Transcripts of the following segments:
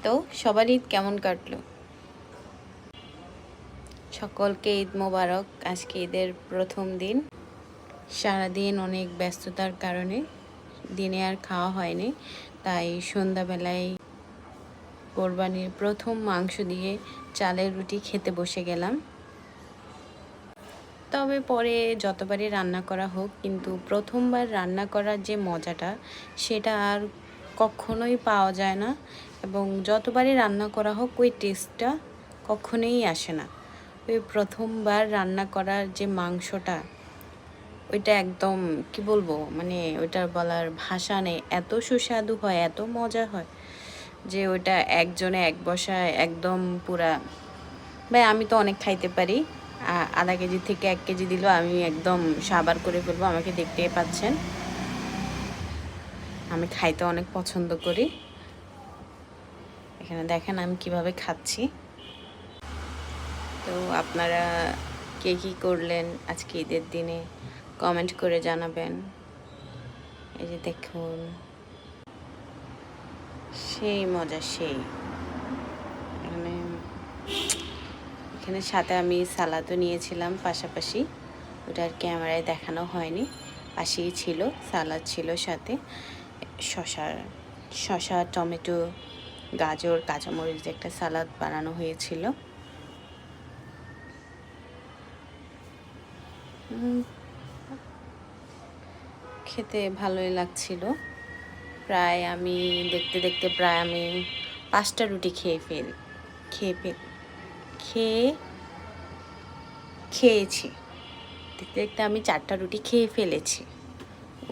তো সবার ঈদ কেমন কাটলো? সকলকে ঈদ মোবারক। আজকে ঈদের প্রথম দিন। সারাদিন অনেক ব্যস্ততার কারণে দিনে আর খাওয়া হয়নি, তাই সন্ধ্যাবেলায় কোরবানির প্রথম মাংস দিয়ে চালের রুটি খেতে বসে গেলাম। তবে পরে যতবারই রান্না করা হোক, কিন্তু প্রথমবার রান্না করার যে মজাটা সেটা আর কখনোই পাওয়া যায় না, এবং যতবারই রান্না করা হোক ওই টেস্টটা কখনোই আসে না। ওই প্রথমবার রান্না করার যে মাংসটা, ওইটা একদম কি বলবো, মানে ওইটার বলার ভাষা নেই। এত সুস্বাদু হয়, এত মজা হয় যে ওইটা একজনে এক বসায় একদম পুরা। ভাই আমি তো অনেক খাইতে পারি, আধা কেজি থেকে 1 কেজি দিলেও আমি একদম সাবার করে ফেলবো। আমাকে দেখতেই পাচ্ছেন, আমি খাইতে অনেক পছন্দ করি। এখানে দেখেন আমি কিভাবে খাচ্ছি। তো আপনারা কে কী করলেন আজকে ঈদের দিনে কমেন্ট করে জানাবেন। এই যে দেখুন, সেই মজা সেই। এখানে সাথে আমি সালাদও নিয়েছিলাম পাশাপাশি, ওটা আর ক্যামেরায় দেখানো হয়নি। পাশেই ছিল, সালাদ ছিল সাথে শশা, টমেটো, গাজর, কাঁচামরিচ দিয়ে একটা সালাদ বানানো হয়েছিল। খেতে ভালোই লাগছিল। প্রায় আমি দেখতে দেখতে প্রায় আমি 5টা রুটি খেয়েছি। দেখতে দেখতে আমি 4টা রুটি খেয়ে ফেলেছি।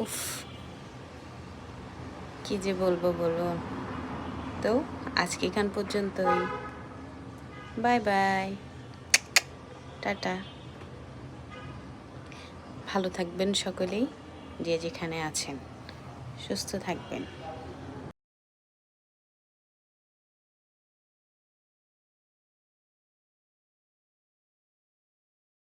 উফ, কি যে বলবো বলুন। তো আজকে এখান পর্যন্তই। Bye bye, tata. ভালো থাকবেন সকলেই, যে যেখানে আছেন সুস্থ থাকবেন।